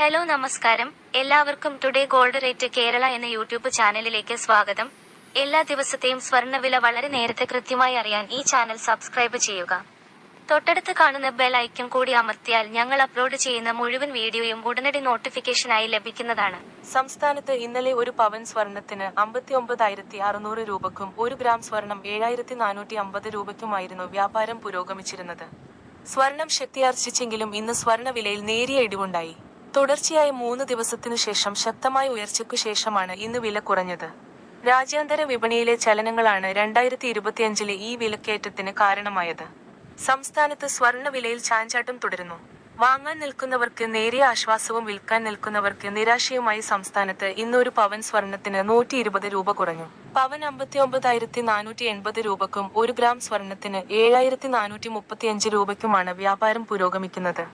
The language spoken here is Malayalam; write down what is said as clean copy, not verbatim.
ഹലോ നമസ്കാരം, എല്ലാവർക്കും ടുഡേ ഗോൾഡ് റേറ്റ് കേരള എന്ന യൂട്യൂബ് ചാനലിലേക്ക് സ്വാഗതം. എല്ലാ ദിവസത്തെയും സ്വർണ്ണവില വളരെ നേരത്തെ കൃത്യമായി അറിയാൻ ഈ ചാനൽ സബ്സ്ക്രൈബ് ചെയ്യുക. തൊട്ടടുത്ത് കാണുന്ന ബെൽ ഐക്കൺ കൂടി അമർത്തിയാൽ ഞങ്ങൾ അപ്ലോഡ് ചെയ്യുന്ന മുഴുവൻ വീഡിയോയും ഉടനടി നോട്ടിഫിക്കേഷനായി ലഭിക്കുന്നതാണ്. സംസ്ഥാനത്ത് ഇന്നലെ ഒരു പവൻ സ്വർണത്തിന് 59,600 രൂപയ്ക്കും 1 ഗ്രാം സ്വർണം 7,450 രൂപയ്ക്കുമായിരുന്നു വ്യാപാരം പുരോഗമിച്ചിരുന്നത്. സ്വർണം ശക്തിയാർജിച്ചെങ്കിലും ഇന്ന് സ്വർണ്ണവിലയിൽ നേരിയ ഇടിവുണ്ടായി. തുടർച്ചയായ 3 ദിവസത്തിനു ശേഷം ശക്തമായ ഉയർച്ചയ്ക്കു ശേഷമാണ് ഇന്ന് വില കുറഞ്ഞത്. രാജ്യാന്തര വിപണിയിലെ ചലനങ്ങളാണ് 2025-ലെ ഈ വിലക്കയറ്റത്തിന് കാരണമായത്. സംസ്ഥാനത്ത് സ്വർണ്ണവിലയിൽ ചാഞ്ചാട്ടം തുടരുന്നു. വാങ്ങാൻ നിൽക്കുന്നവർക്ക് നേരിയ ആശ്വാസവും വിൽക്കാൻ നിൽക്കുന്നവർക്ക് നിരാശയുമായി സംസ്ഥാനത്ത് ഇന്ന് ഒരു പവൻ സ്വർണത്തിന് 120 രൂപ കുറഞ്ഞു. പവൻ 59,480 രൂപയ്ക്കും 1 ഗ്രാം സ്വർണത്തിന് 7,435 രൂപയ്ക്കുമാണ് വ്യാപാരം പുരോഗമിക്കുന്നത്.